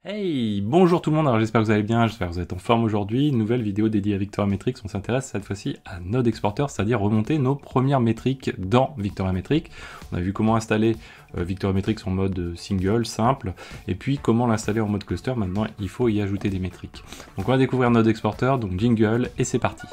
Hey, bonjour tout le monde, alors j'espère que vous allez bien, j'espère que vous êtes en forme aujourd'hui. Nouvelle vidéo dédiée à Victoria Metrics, on s'intéresse cette fois-ci à Node Exporter, c'est-à-dire remonter nos premières métriques dans Victoria Metrics. On a vu comment installer Victoria Metrics en mode single, simple, et puis comment l'installer en mode cluster. Maintenant il faut y ajouter des métriques. Donc on va découvrir Node Exporter, donc jingle, et c'est parti.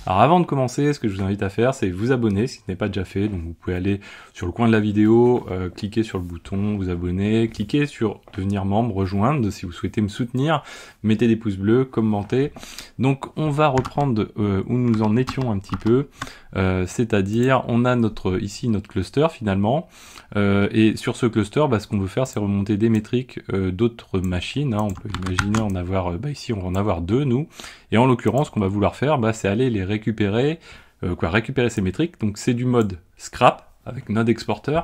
Alors avant de commencer, ce que je vous invite à faire, c'est vous abonner si ce n'est pas déjà fait. Donc vous pouvez aller sur le coin de la vidéo, cliquer sur le bouton vous abonner, cliquer sur devenir membre, rejoindre si vous souhaitez me soutenir, mettez des pouces bleus, commentez. Donc on va reprendre où nous en étions un petit peu, c'est-à-dire on a ici notre cluster finalement, et sur ce cluster, ce qu'on veut faire, c'est remonter des métriques d'autres machines. On peut imaginer en avoir, ici on va en avoir deux nous, et en l'occurrence, ce qu'on va vouloir faire, c'est aller les récupérer, récupérer ces métriques. Donc c'est du mode scrap avec Node Exporter.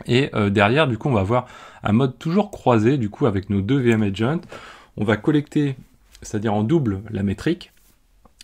Et derrière, du coup, on va avoir un mode toujours croisé, du coup, avec nos deux VM Agents. On va collecter, c'est-à-dire en double, la métrique,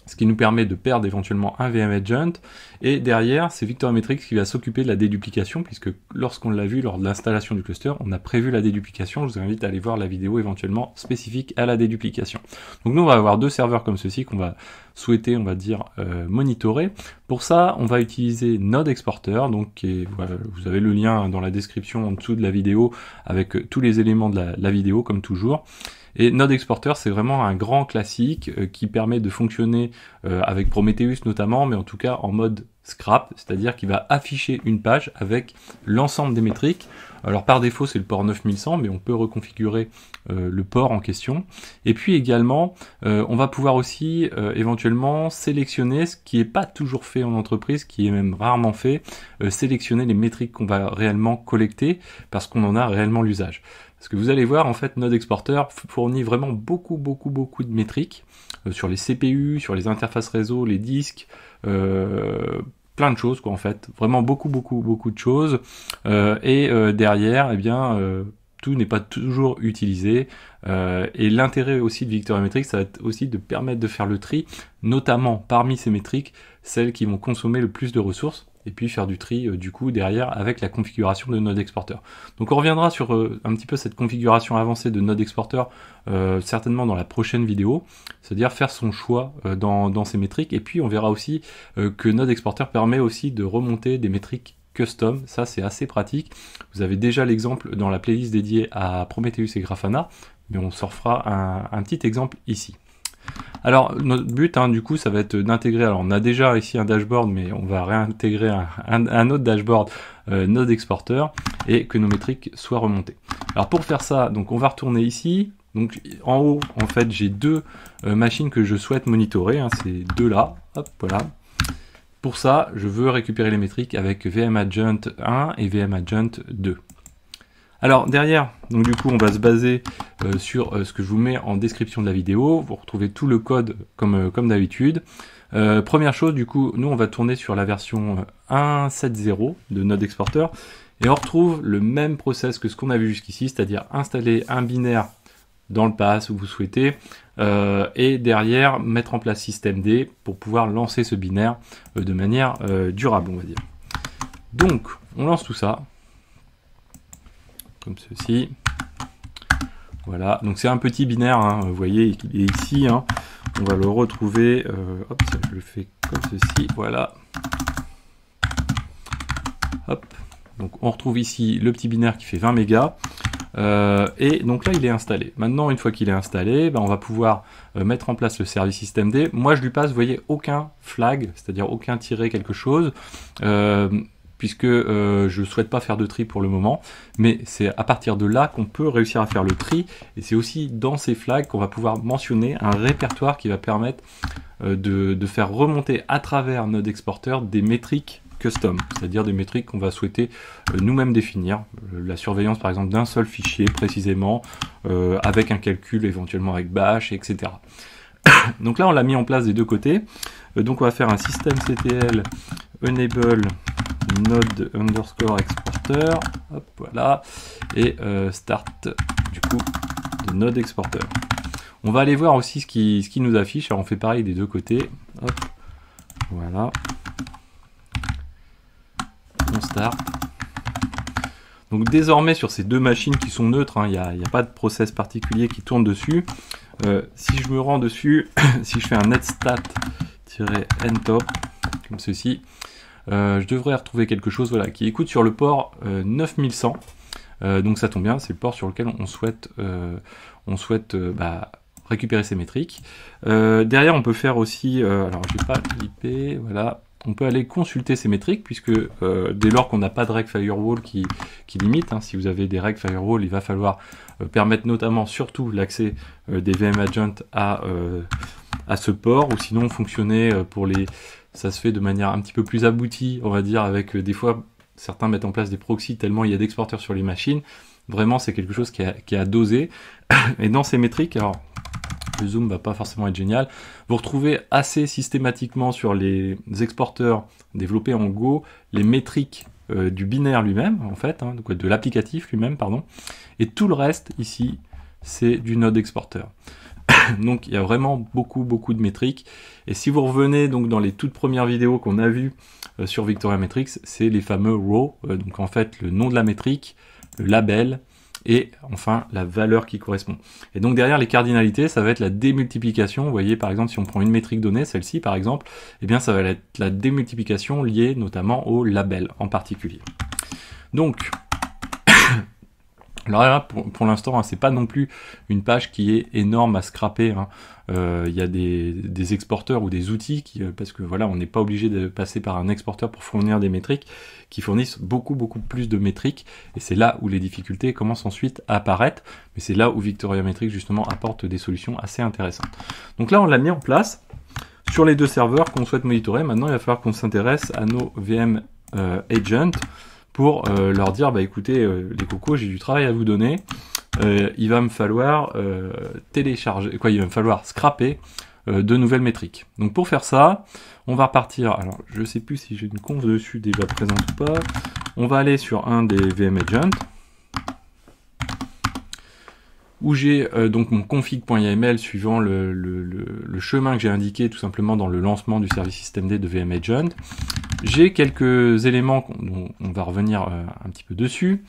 ce qui nous permet de perdre éventuellement un VM Agent. Et derrière, c'est Victoria Metrics qui va s'occuper de la déduplication, puisque lorsqu'on l'a vu lors de l'installation du cluster, on a prévu la déduplication. Je vous invite à aller voir la vidéo éventuellement spécifique à la déduplication. Donc nous, on va avoir deux serveurs comme ceci qu'on va souhaiter, on va dire, monitorer. Pour ça, on va utiliser Node Exporter, donc voilà, vous avez le lien dans la description en dessous de la vidéo avec tous les éléments de la vidéo, comme toujours. Et Node Exporter, c'est vraiment un grand classique qui permet de fonctionner avec Prometheus notamment, mais en tout cas en mode scrap, c'est-à-dire qu'il va afficher une page avec l'ensemble des métriques. Alors par défaut, c'est le port 9100, mais on peut reconfigurer le port en question. Et puis également, on va pouvoir aussi éventuellement sélectionner, ce qui n'est pas toujours fait en entreprise, qui est même rarement fait, sélectionner les métriques qu'on va réellement collecter, parce qu'on en a réellement l'usage. Parce que vous allez voir, en fait, Node Exporter fournit vraiment beaucoup de métriques sur les CPU, sur les interfaces réseau, les disques, plein de choses, quoi, en fait. Vraiment beaucoup de choses. Derrière, eh bien, tout n'est pas toujours utilisé. Et l'intérêt aussi de Victoria Metrics, ça va être aussi de permettre de faire le tri, notamment parmi ces métriques, celles qui vont consommer le plus de ressources, et puis faire du tri du coup derrière avec la configuration de Node Exporter. Donc on reviendra sur un petit peu cette configuration avancée de Node Exporter certainement dans la prochaine vidéo, c'est-à-dire faire son choix dans ces métriques, et puis on verra aussi que Node Exporter permet aussi de remonter des métriques custom, ça c'est assez pratique. Vous avez déjà l'exemple dans la playlist dédiée à Prometheus et Grafana, mais on s'en fera un petit exemple ici. Alors notre but du coup ça va être d'intégrer, alors on a déjà ici un dashboard, mais on va réintégrer un autre dashboard Node Exporter, et que nos métriques soient remontées. Alors pour faire ça, donc on va retourner ici. Donc en haut, en fait, j'ai deux machines que je souhaite monitorer, ces deux là, hop, voilà. Pour ça, je veux récupérer les métriques avec VM Agent 1 et VM Agent 2. Alors derrière, donc du coup on va se baser sur ce que je vous mets en description de la vidéo. Vous retrouvez tout le code comme d'habitude. Première chose, du coup, nous on va tourner sur la version 1.7.0 de Node Exporter, et on retrouve le même process que ce qu'on a vu jusqu'ici, c'est-à-dire installer un binaire dans le pass où vous souhaitez, et derrière mettre en place systemd pour pouvoir lancer ce binaire de manière durable, on va dire. Donc on lance tout ça comme ceci. Voilà, donc c'est un petit binaire, vous voyez, il est ici, on va le retrouver, hop, ça, je le fais comme ceci, voilà. Hop, donc on retrouve ici le petit binaire qui fait 20 mégas, et donc là il est installé. Maintenant, une fois qu'il est installé, on va pouvoir mettre en place le service systemd. Moi je lui passe, vous voyez, aucun flag, c'est-à-dire aucun tiret quelque chose, puisque je ne souhaite pas faire de tri pour le moment, mais c'est à partir de là qu'on peut réussir à faire le tri, et c'est aussi dans ces flags qu'on va pouvoir mentionner un répertoire qui va permettre de faire remonter à travers Node Exporter des métriques custom, c'est-à-dire des métriques qu'on va souhaiter nous-mêmes définir, la surveillance par exemple d'un seul fichier précisément, avec un calcul éventuellement avec bash, etc. Donc là on l'a mis en place des deux côtés, donc on va faire un systemctl enable node underscore exporter, hop, voilà, et start du coup de node exporter. On va aller voir aussi ce qui nous affiche. Alors on fait pareil des deux côtés, hop, voilà, on start. Donc désormais sur ces deux machines qui sont neutres, il n'y a pas de process particulier qui tourne dessus. Si je me rends dessus, si je fais un netstat-ntop comme ceci, je devrais retrouver quelque chose, voilà, qui écoute sur le port 9100. Donc ça tombe bien, c'est le port sur lequel on souhaite récupérer ces métriques. Derrière, on peut faire aussi, alors j'ai pas l'IP, voilà, on peut aller consulter ces métriques, puisque dès lors qu'on n'a pas de règle firewall qui limite, si vous avez des règles firewall, il va falloir permettre notamment, surtout, l'accès des VM Agents à ce port, ou sinon fonctionner pour les... Ça se fait de manière un petit peu plus aboutie, on va dire, avec des fois, certains mettent en place des proxys tellement il y a d'exporteurs sur les machines. Vraiment, c'est quelque chose qui est à doser. Et dans ces métriques, alors, le zoom va pas forcément être génial, vous retrouvez assez systématiquement sur les exporteurs développés en Go, les métriques du binaire lui-même, en fait, de l'applicatif lui-même, pardon. Et tout le reste, ici, c'est du node exporteur. Donc il y a vraiment beaucoup de métriques, et si vous revenez donc dans les toutes premières vidéos qu'on a vues sur Victoria Metrics, c'est les fameux rows, donc en fait le nom de la métrique, le label et enfin la valeur qui correspond. Et donc derrière les cardinalités, ça va être la démultiplication. Vous voyez par exemple si on prend une métrique donnée, celle-ci par exemple, eh bien ça va être la démultiplication liée notamment au label en particulier. Donc alors là, pour l'instant, c'est pas non plus une page qui est énorme à scraper. Il y a des exporteurs ou des outils parce que voilà, on n'est pas obligé de passer par un exporteur pour fournir des métriques, qui fournissent beaucoup plus de métriques. Et c'est là où les difficultés commencent ensuite à apparaître. Mais c'est là où Victoria Metrics justement apporte des solutions assez intéressantes. Donc là, on l'a mis en place sur les deux serveurs qu'on souhaite monitorer. Maintenant, il va falloir qu'on s'intéresse à nos VM Agents, pour leur dire, bah écoutez, les cocos, j'ai du travail à vous donner, il va me falloir télécharger, il va me falloir scraper de nouvelles métriques. Donc pour faire ça, on va repartir, alors je sais plus si j'ai une conf dessus déjà présente ou pas, on va aller sur un des VM Agents, où j'ai donc mon config.yml suivant le chemin que j'ai indiqué tout simplement dans le lancement du service systemd de VM Agent. J'ai quelques éléments dont on va revenir un petit peu dessus,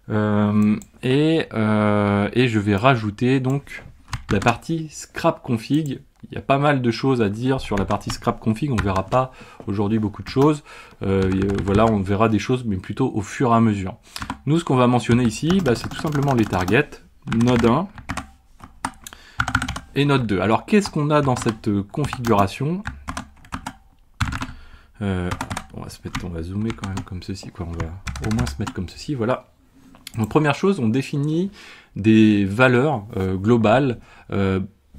et je vais rajouter donc la partie scrap config. Il y a pas mal de choses à dire sur la partie scrap config, on ne verra pas aujourd'hui beaucoup de choses, voilà, on verra des choses mais plutôt au fur et à mesure. Nous, ce qu'on va mentionner ici, c'est tout simplement les targets, node 1 et node 2. Alors qu'est-ce qu'on a dans cette configuration? On va zoomer quand même comme ceci, on va au moins se mettre comme ceci, voilà. Donc première chose, on définit des valeurs globales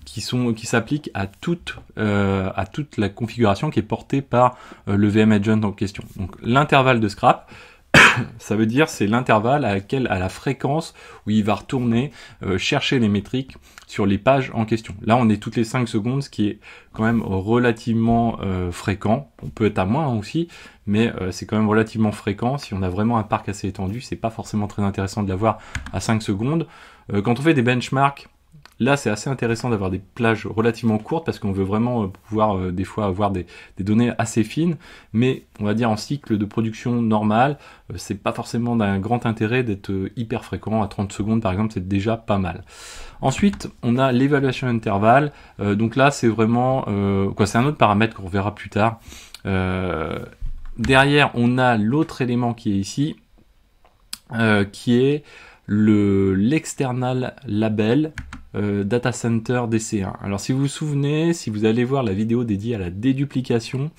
qui s'appliquent à toute la configuration qui est portée par le VM Agent en question. Donc l'intervalle de scrap, ça veut dire c'est l'intervalle à la fréquence où il va retourner chercher les métriques sur les pages en question. Là, on est toutes les 5 secondes, ce qui est quand même relativement fréquent. On peut être à moins aussi, mais c'est quand même relativement fréquent. Si on a vraiment un parc assez étendu, c'est pas forcément très intéressant de l'avoir à 5 secondes. Quand on fait des benchmarks, là, c'est assez intéressant d'avoir des plages relativement courtes parce qu'on veut vraiment pouvoir des fois avoir des données assez fines, mais on va dire en cycle de production normal, c'est pas forcément d'un grand intérêt d'être hyper fréquent. À 30 secondes par exemple, c'est déjà pas mal. Ensuite, on a l'évaluation intervalle. Donc là, c'est vraiment c'est un autre paramètre qu'on verra plus tard. Derrière, on a l'autre élément qui est ici, qui est l'external label Data Center DC1. Alors si vous vous souvenez, si vous allez voir la vidéo dédiée à la déduplication,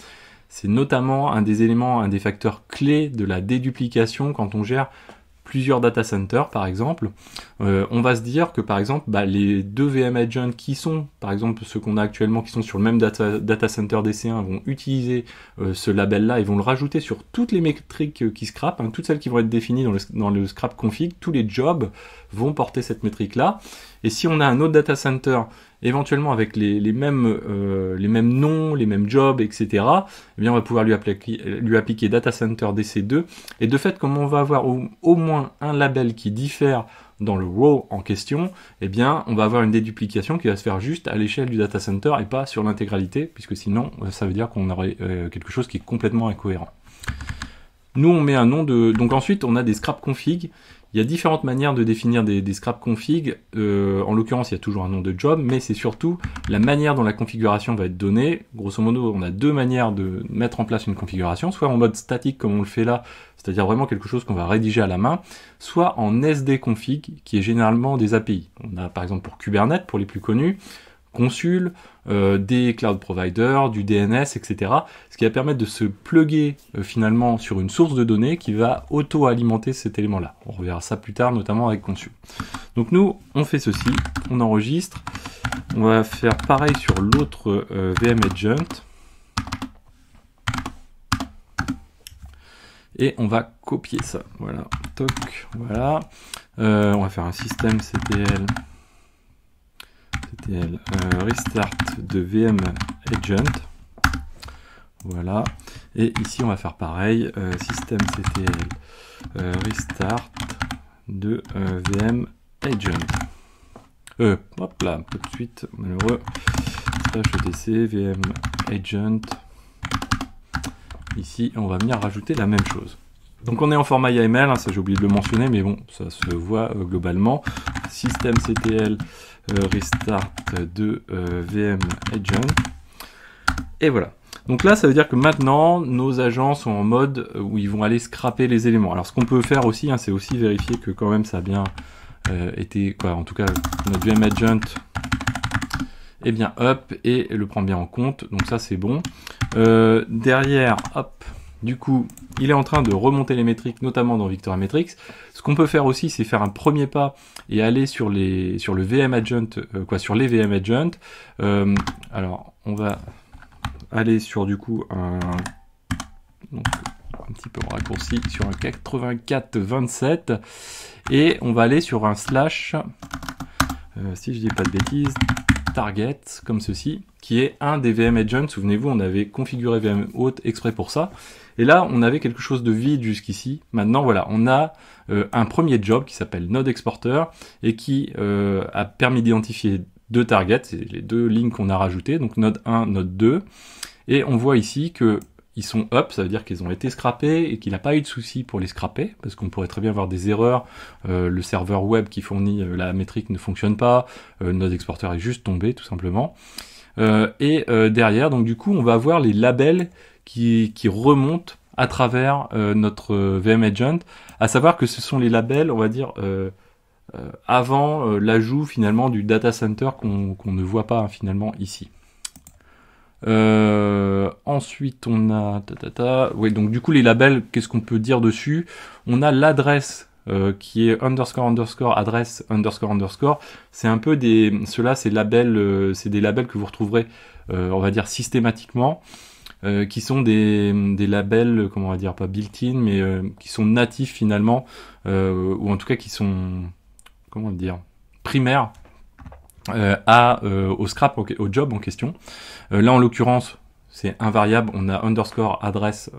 c'est notamment un des éléments, un des facteurs clés de la déduplication quand on gère plusieurs data centers par exemple. On va se dire que par exemple les deux VM Agents qui sont par exemple ceux qu'on a actuellement qui sont sur le même data center DC1 vont utiliser ce label là et vont le rajouter sur toutes les métriques qui scrapent, toutes celles qui vont être définies dans le scrap config, tous les jobs vont porter cette métrique là. Et si on a un autre data center éventuellement avec les mêmes noms, les mêmes jobs, etc., eh bien on va pouvoir lui appliquer Data Center DC2, et de fait, comme on va avoir au moins un label qui diffère dans le row en question, eh bien on va avoir une déduplication qui va se faire juste à l'échelle du data center et pas sur l'intégralité, puisque sinon ça veut dire qu'on aurait quelque chose qui est complètement incohérent. Nous on met un nom de... Donc ensuite on a des scrap config. Il y a différentes manières de définir des scrap config. En l'occurrence, il y a toujours un nom de job, mais c'est surtout la manière dont la configuration va être donnée. Grosso modo, on a deux manières de mettre en place une configuration, soit en mode statique comme on le fait là, c'est-à-dire vraiment quelque chose qu'on va rédiger à la main, soit en SD config, qui est généralement des API. On a par exemple pour Kubernetes, pour les plus connus, Consul, des cloud providers, du DNS, etc. Ce qui va permettre de se plugger finalement sur une source de données qui va auto-alimenter cet élément-là. On reverra ça plus tard, notamment avec Consul. Donc nous, on fait ceci, on enregistre, on va faire pareil sur l'autre VM Agent, et on va copier ça. Voilà, toc, voilà. On va faire un système CTL. Restart de VM Agent, voilà, et ici on va faire pareil, système CTL restart de VM Agent, hop là, tout de suite, malheureux, etc VM Agent, ici on va venir rajouter la même chose. Donc on est en format YAML, hein, ça j'ai oublié de le mentionner, mais bon, ça se voit globalement, système CTL restart de VM Agent, et voilà. Donc là ça veut dire que maintenant nos agents sont en mode où ils vont aller scraper les éléments. Alors ce qu'on peut faire aussi, hein, c'est aussi vérifier que quand même ça a bien été, quoi, en tout cas notre VM Agent est bien up et le prend bien en compte, donc ça c'est bon. Derrière, hop, du coup, il est en train de remonter les métriques, notamment dans Victoria Metrics. Ce qu'on peut faire aussi, c'est faire un premier pas et aller sur le VM Agent, sur les VM Agent. Alors, on va aller sur du coup un petit peu en raccourci sur un 84-27 et on va aller sur un slash, si je dis pas de bêtises, target comme ceci, qui est un des VM Agents. Souvenez-vous, on avait configuré VM Hôte exprès pour ça. Et là, on avait quelque chose de vide jusqu'ici. Maintenant, voilà, on a un premier job qui s'appelle Node Exporter et qui a permis d'identifier deux targets, c'est les deux lignes qu'on a rajoutées, donc Node 1, Node 2. Et on voit ici que ils sont up, ça veut dire qu'ils ont été scrappés et qu'il n'a pas eu de souci pour les scraper, parce qu'on pourrait très bien avoir des erreurs, le serveur web qui fournit la métrique ne fonctionne pas, Node Exporter est juste tombé tout simplement. Derrière, donc du coup, on va avoir les labels qui remontent à travers notre VM Agent, à savoir que ce sont les labels, on va dire, avant l'ajout finalement du data center qu'on ne voit pas finalement ici. Ensuite on a oui, donc du coup les labels, qu'est-ce qu'on peut dire dessus? On a l'adresse qui est _ adresse _ c'est un peu ceux-là c'est labels, c'est des labels que vous retrouverez on va dire systématiquement, qui sont des labels, comment on va dire, pas built-in, mais qui sont natifs finalement, ou en tout cas qui sont, comment dire, primaires au scrap, au job en question. Là en l'occurrence c'est invariable, on a underscore adresse,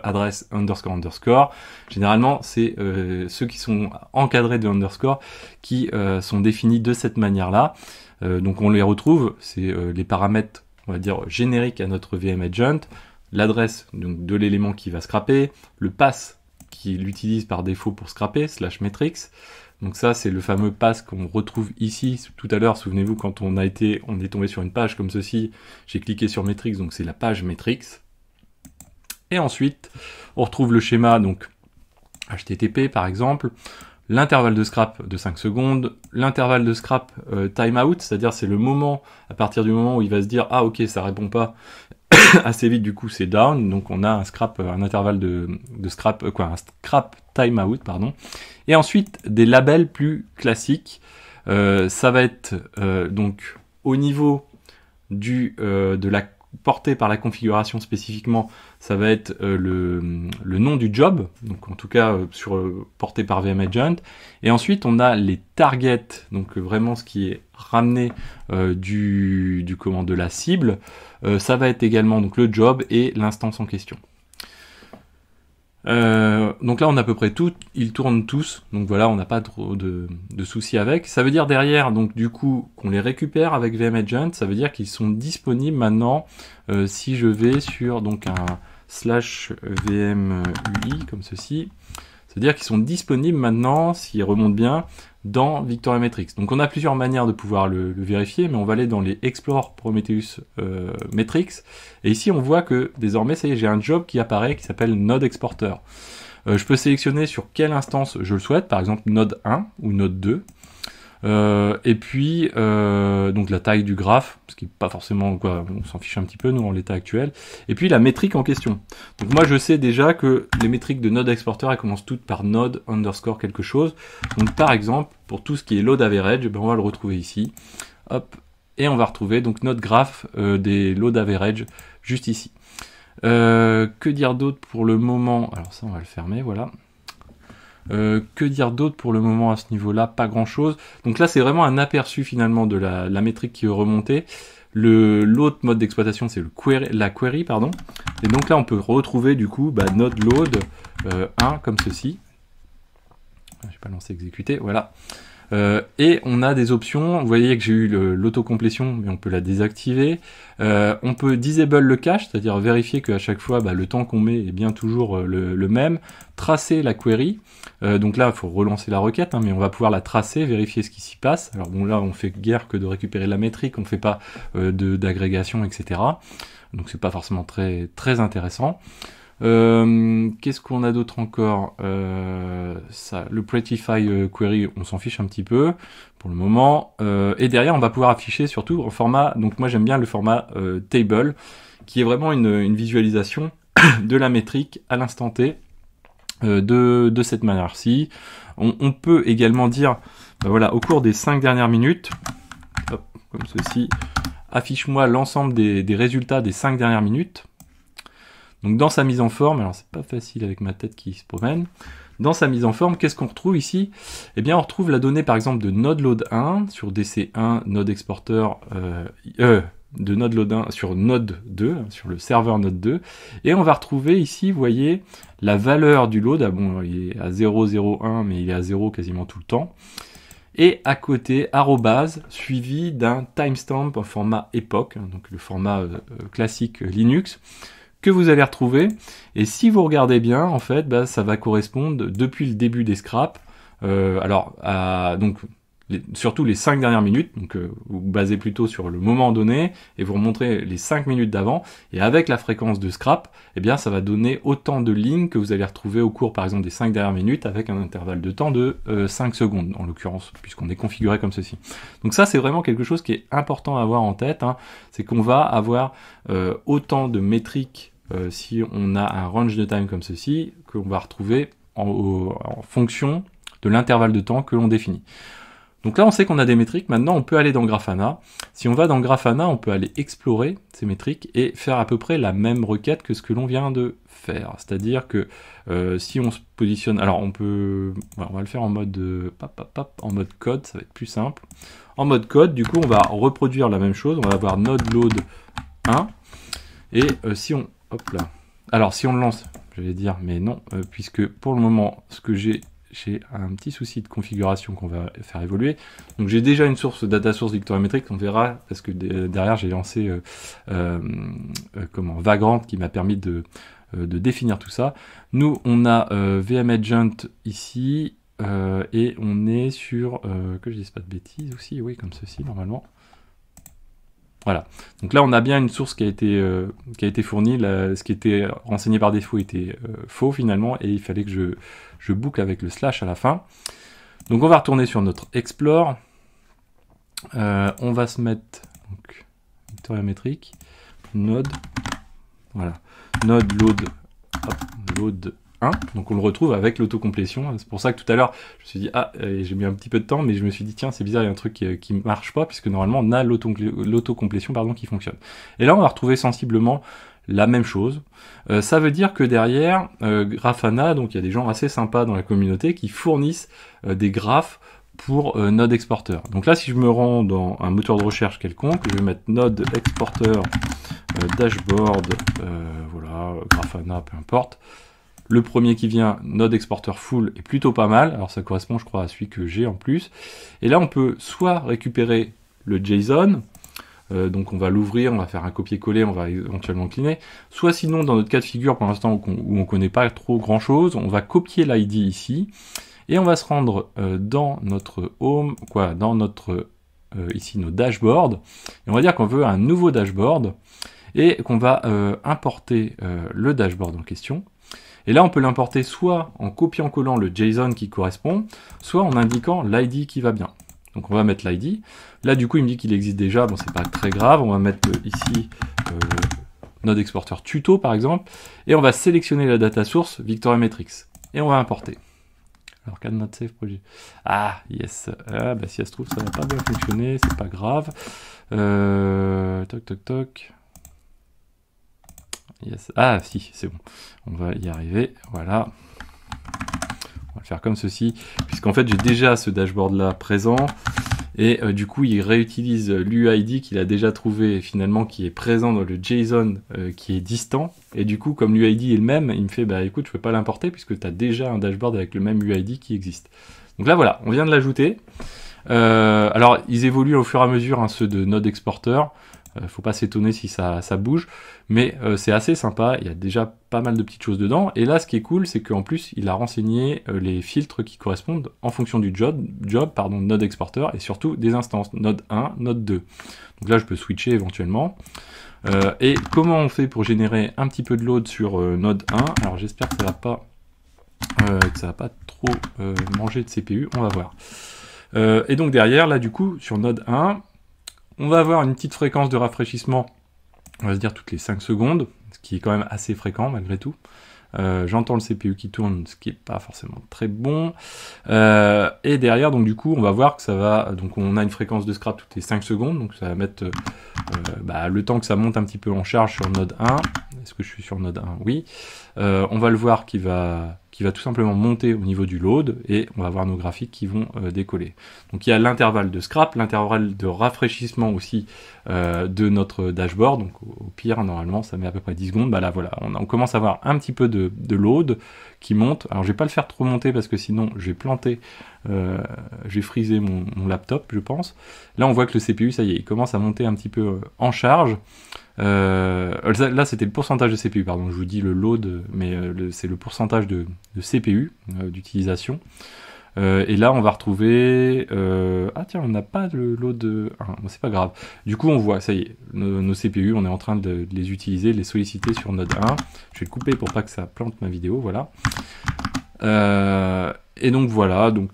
adresse underscore. Généralement c'est ceux qui sont encadrés de underscore qui sont définis de cette manière là. Donc on les retrouve, c'est les paramètres, on va dire, génériques à notre VM Agent, l'adresse donc de l'élément qui va scraper, le pass qui l'utilise par défaut pour scraper, /metrics. Donc ça, c'est le fameux pass qu'on retrouve ici. Tout à l'heure, souvenez-vous, quand on est tombé sur une page comme ceci, j'ai cliqué sur metrics, donc c'est la page metrics. Et ensuite, on retrouve le schéma, donc HTTP par exemple, l'intervalle de scrap de 5 secondes, l'intervalle de scrap timeout, c'est-à-dire c'est le moment, à partir du moment où il va se dire « Ah ok, ça répond pas assez vite, du coup c'est down », donc on a un scrap, un intervalle de scrap, un scrap timeout, pardon. Et ensuite, des labels plus classiques, ça va être donc au niveau de la porté par la configuration spécifiquement, ça va être le nom du job, donc en tout cas porté par VM Agent. Et ensuite, on a les targets, donc vraiment ce qui est ramené de la cible. Ça va être également donc le job et l'instance en question. Donc là on a à peu près tout, ils tournent tous, donc voilà, on n'a pas trop de soucis avec. Ça veut dire derrière, donc du coup, qu'on les récupère avec VM Agent, ça veut dire qu'ils sont disponibles maintenant, si je vais sur donc un /VM UI comme ceci, c'est-à-dire qu'ils sont disponibles maintenant, s'ils remontent bien, dans Victoria Metrics. Donc on a plusieurs manières de pouvoir le vérifier, mais on va aller dans les Explore Prometheus Metrics, et ici on voit que désormais, ça y est, j'ai un job qui apparaît qui s'appelle Node Exporter. Je peux sélectionner sur quelle instance je le souhaite, par exemple Node 1 ou Node 2. Et puis donc la taille du graphe, ce qui n'est pas forcément quoi, on s'en fiche un petit peu nous en l'état actuel, et puis la métrique en question. Donc moi je sais déjà que les métriques de Node Exporter elles commencent toutes par Node _ quelque chose. Donc par exemple pour tout ce qui est load average, ben on va le retrouver ici, hop, et on va retrouver donc notre graphe des load average juste ici. Que dire d'autre pour le moment? Alors ça on va le fermer, voilà. Que dire d'autre pour le moment à ce niveau-là? Pas grand-chose. Donc là, c'est vraiment un aperçu finalement de la métrique qui est remontée. L'autre mode d'exploitation, c'est la query, pardon. Et donc là, on peut retrouver du coup node load 1 comme ceci. Je vais pas lancer exécuter, voilà. Et on a des options, vous voyez que j'ai eu l'autocomplétion, mais on peut la désactiver. On peut disable le cache, c'est-à-dire vérifier qu'à chaque fois, le temps qu'on met est bien toujours le même. Tracer la query, donc là, il faut relancer la requête, mais on va pouvoir la tracer, vérifier ce qui s'y passe. Alors bon, là, on fait guère que de récupérer la métrique, on ne fait pas d'agrégation, etc. Donc c'est pas forcément très, très intéressant. Qu'est-ce qu'on a d'autre encore? Le Prettify query, on s'en fiche un petit peu pour le moment. Et derrière, on va pouvoir afficher surtout en format. Donc moi j'aime bien le format table, qui est vraiment une visualisation de la métrique à l'instant T de cette manière-ci. On peut également dire, voilà, au cours des 5 dernières minutes, hop, comme ceci, affiche-moi l'ensemble des résultats des 5 dernières minutes. Donc dans sa mise en forme, alors c'est pas facile avec ma tête qui se promène, dans sa mise en forme, qu'est-ce qu'on retrouve ici? Eh bien on retrouve la donnée par exemple de node load 1 sur DC1 node exporter, de node load 1 sur node 2, sur le serveur node 2, et on va retrouver ici, vous voyez, la valeur du load, bon il est à 0,01 mais il est à 0 quasiment tout le temps, et à côté, arrobase, suivi d'un timestamp en format epoch, donc le format classique Linux, que vous allez retrouver, et si vous regardez bien, en fait, ça va correspondre depuis le début des scraps, donc surtout les 5 dernières minutes, donc vous basez plutôt sur le moment donné, et vous remontrez les 5 minutes d'avant, et avec la fréquence de scrap, eh bien ça va donner autant de lignes que vous allez retrouver au cours, par exemple, des 5 dernières minutes, avec un intervalle de temps de 5 secondes, en l'occurrence, puisqu'on est configuré comme ceci. Donc ça, c'est vraiment quelque chose qui est important à avoir en tête, c'est qu'on va avoir autant de métriques si on a un range de time comme ceci, qu'on va retrouver en fonction de l'intervalle de temps que l'on définit. Donc là, on sait qu'on a des métriques. Maintenant, on peut aller dans Grafana. Si on va dans Grafana, on peut aller explorer ces métriques et faire à peu près la même requête que ce que l'on vient de faire. C'est-à-dire que si on se positionne... Alors, on va le faire en mode, en mode code, ça va être plus simple. En mode code, du coup, on va reproduire la même chose. On va avoir node load 1. Et si on... Hop là. Alors, si on le lance, j'allais dire, mais non, puisque pour le moment, ce que j'ai un petit souci de configuration qu'on va faire évoluer. Donc j'ai déjà une data source Victoria Metrics, on verra, parce que derrière j'ai lancé Vagrant qui m'a permis de définir tout ça. Nous, on a VM Agent ici, et on est sur, que je dise pas de bêtises aussi, oui, comme ceci normalement. Voilà, donc là on a bien une source qui a été fournie, ce qui était renseigné par défaut était faux finalement, et il fallait que je boucle avec le slash à la fin. Donc on va retourner sur notre Explore, on va se mettre, donc, Victoria Metrics, node, voilà, node load, hop, load 1, donc on le retrouve avec l'autocomplétion. C'est pour ça que tout à l'heure, je me suis dit, ah, j'ai mis un petit peu de temps, mais je me suis dit, tiens, c'est bizarre, il y a un truc qui marche pas, puisque normalement, on a l'autocomplétion qui fonctionne. Et là, on va retrouver sensiblement la même chose. Ça veut dire que derrière, Grafana, donc il y a des gens assez sympas dans la communauté qui fournissent des graphes pour Node Exporter. Donc là, si je me rends dans un moteur de recherche quelconque, je vais mettre Node Exporter, Dashboard, voilà, Grafana, peu importe. Le premier qui vient, Node Exporter Full, est plutôt pas mal. Alors ça correspond, je crois, à celui que j'ai en plus. Et là, on peut soit récupérer le JSON, donc on va l'ouvrir, on va faire un copier-coller, on va éventuellement cleaner. Soit sinon, dans notre cas de figure, pour l'instant, où on connaît pas trop grand-chose, on va copier l'ID ici, et on va se rendre dans notre home, dans notre, ici, nos dashboards. Et on va dire qu'on veut un nouveau dashboard, et qu'on va importer le dashboard en question. Et là, on peut l'importer soit en copiant-collant le JSON qui correspond, soit en indiquant l'ID qui va bien. Donc on va mettre l'ID. Là, du coup, il me dit qu'il existe déjà. Bon, c'est pas très grave. On va mettre ici Node Exporter Tuto, par exemple. Et on va sélectionner la data source Victoria Metrics. Et on va importer. Alors, cannot save projet. Ah, yes. Ah, bah, si ça se trouve, ça va pas bien fonctionner. C'est pas grave. Toc, toc, toc. Yes. Ah, si, c'est bon. On va y arriver. Voilà. On va le faire comme ceci, puisqu'en fait j'ai déjà ce dashboard là présent, et du coup il réutilise l'UID qu'il a déjà trouvé finalement, qui est présent dans le JSON qui est distant, et du coup comme l'UID est le même, il me fait bah écoute, je peux pas l'importer puisque tu as déjà un dashboard avec le même UID qui existe. Donc là voilà, on vient de l'ajouter. Alors ils évoluent au fur et à mesure, hein, ceux de Node Exporter. Faut pas s'étonner si ça bouge, mais c'est assez sympa, il y a déjà pas mal de petites choses dedans, et là ce qui est cool, c'est qu'en plus il a renseigné les filtres qui correspondent en fonction du job Node Exporter, et surtout des instances, Node 1, Node 2. Donc là je peux switcher éventuellement. Et comment on fait pour générer un petit peu de load sur Node 1? Alors j'espère que ça va pas trop manger de CPU, on va voir. Et donc derrière, là du coup, sur Node 1, on va avoir une petite fréquence de rafraîchissement, on va se dire toutes les 5 secondes, ce qui est quand même assez fréquent malgré tout. J'entends le CPU qui tourne, ce qui n'est pas forcément très bon. Et derrière, donc du coup, on va voir que ça va... Donc on a une fréquence de scrap toutes les 5 secondes, donc ça va mettre le temps que ça monte un petit peu en charge sur Node 1. Est-ce que je suis sur Node 1? Oui. On va le voir qui va tout simplement monter au niveau du load, et on va voir nos graphiques qui vont décoller. Donc il y a l'intervalle de scrap, l'intervalle de rafraîchissement aussi de notre dashboard. Donc au pire, normalement, ça met à peu près 10 secondes. Bah là, voilà, on commence à avoir un petit peu de load qui monte. Alors je vais pas le faire trop monter parce que sinon j'ai planté, j'ai freezé mon laptop, je pense. Là, on voit que le CPU, ça y est, il commence à monter un petit peu en charge. Là c'était le pourcentage de CPU, pardon, je vous dis le load, mais c'est le pourcentage de CPU d'utilisation. Et là on va retrouver ah tiens, on n'a pas le load 1, bon, c'est pas grave. Du coup on voit, ça y est, nos CPU, on est en train de les utiliser, de les solliciter sur Node 1. Je vais le couper pour pas que ça plante ma vidéo, voilà. Et donc voilà, donc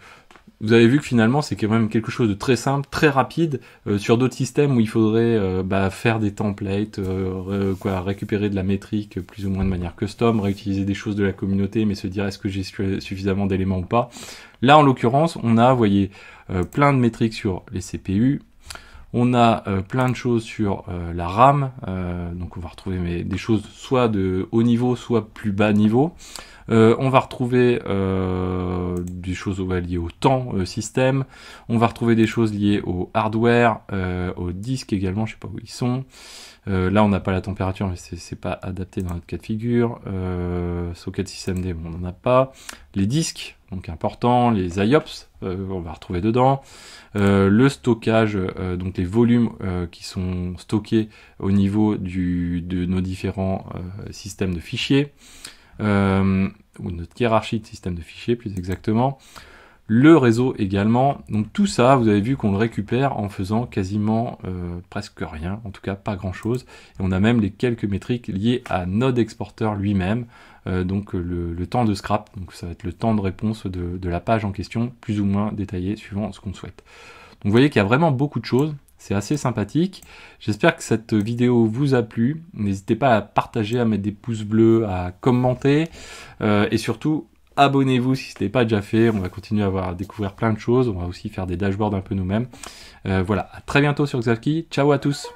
vous avez vu que finalement c'est quand même quelque chose de très simple, très rapide, sur d'autres systèmes où il faudrait faire des templates, récupérer de la métrique plus ou moins de manière custom, réutiliser des choses de la communauté, mais se dire est-ce que j'ai suffisamment d'éléments ou pas. Là en l'occurrence on a, vous voyez, plein de métriques sur les CPU, on a plein de choses sur la RAM, donc on va retrouver des choses soit de haut niveau, soit plus bas niveau. On va retrouver des choses liées au temps système, on va retrouver des choses liées au hardware, au disque également, je sais pas où ils sont. Là on n'a pas la température, mais c'est pas adapté dans notre cas de figure. Socket systemd, bon, on n'en a pas. Les disques, donc important, les IOPS, on va retrouver dedans. Le stockage, donc les volumes qui sont stockés au niveau de nos différents systèmes de fichiers. Ou notre hiérarchie de système de fichiers plus exactement, le réseau également. Donc tout ça, vous avez vu qu'on le récupère en faisant quasiment presque rien, en tout cas pas grand chose, et on a même les quelques métriques liées à Node Exporter lui-même, donc le temps de scrap, donc ça va être le temps de réponse de la page en question, plus ou moins détaillé suivant ce qu'on souhaite. Donc vous voyez qu'il y a vraiment beaucoup de choses. C'est assez sympathique. J'espère que cette vidéo vous a plu. N'hésitez pas à partager, à mettre des pouces bleus, à commenter. Et surtout, abonnez-vous si ce n'est pas déjà fait. On va continuer à découvrir plein de choses. On va aussi faire des dashboards un peu nous-mêmes. Voilà, à très bientôt sur Xavki. Ciao à tous.